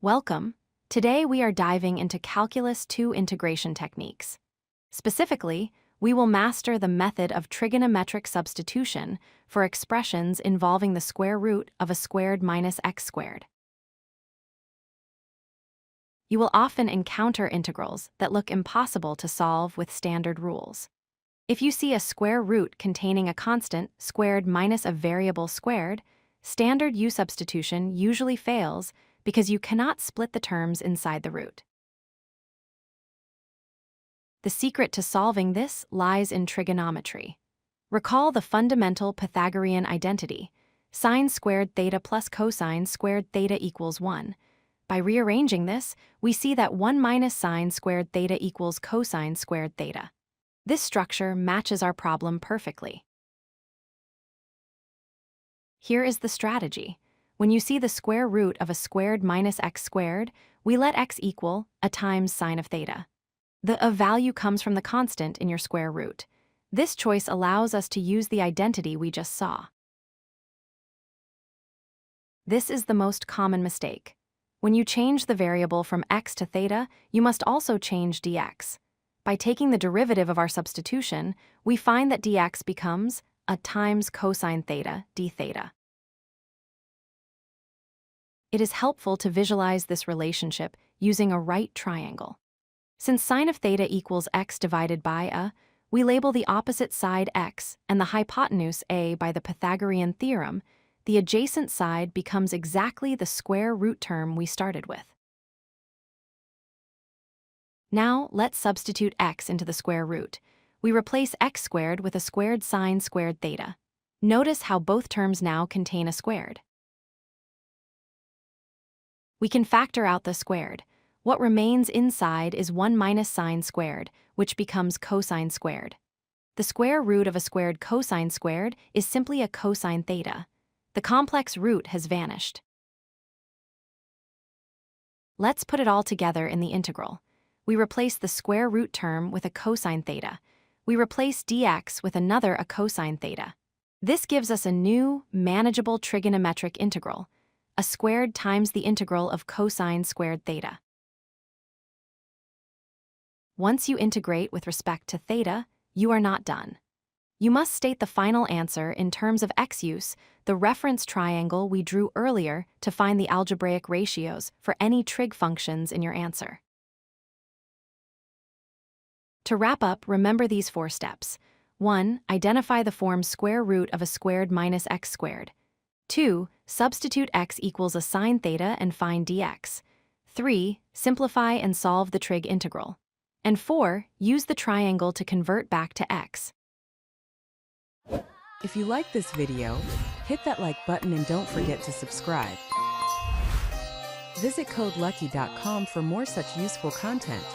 Welcome. Today we are diving into Calculus 2 integration techniques. Specifically, we will master the method of trigonometric substitution for expressions involving the square root of a squared minus x squared. You will often encounter integrals that look impossible to solve with standard rules. If you see a square root containing a constant squared minus a variable squared, standard U substitution usually fails because you cannot split the terms inside the root. The secret to solving this lies in trigonometry. Recall the fundamental Pythagorean identity: sine squared theta plus cosine squared theta equals 1. By rearranging this, we see that 1 minus sine squared theta equals cosine squared theta. This structure matches our problem perfectly. Here is the strategy. When you see the square root of a squared minus x squared, we let x equal a times sine of theta. The a value comes from the constant in your square root. This choice allows us to use the identity we just saw. This is the most common mistake. When you change the variable from x to theta, you must also change dx. By taking the derivative of our substitution, we find that dx becomes a times cosine theta d theta. It is helpful to visualize this relationship using a right triangle. Since sine of theta equals x divided by a, we label the opposite side x and the hypotenuse a by the Pythagorean theorem. The adjacent side becomes exactly the square root term we started with. Now, let's substitute x into the square root. We replace x squared with a squared sine squared theta. Notice how both terms now contain a squared. We can factor out the squared. What remains inside is 1 minus sine squared, which becomes cosine squared. The square root of a squared cosine squared is simply a cosine theta. The complex root has vanished. Let's put it all together in the integral. We replace the square root term with a cosine theta. We replace dx with another a cosine theta. This gives us a new, manageable trigonometric integral, a squared times the integral of cosine squared theta. Once you integrate with respect to theta, you are not done. You must state the final answer in terms of x use, the reference triangle we drew earlier to find the algebraic ratios for any trig functions in your answer. To wrap up, remember these 4 steps. 1. Identify the form square root of a squared minus x squared. 2. Substitute x equals a sine theta and find dx. 3. Simplify and solve the trig integral. And 4. Use the triangle to convert back to x. If you like this video, hit that like button and don't forget to subscribe. Visit codelucky.com for more such useful content.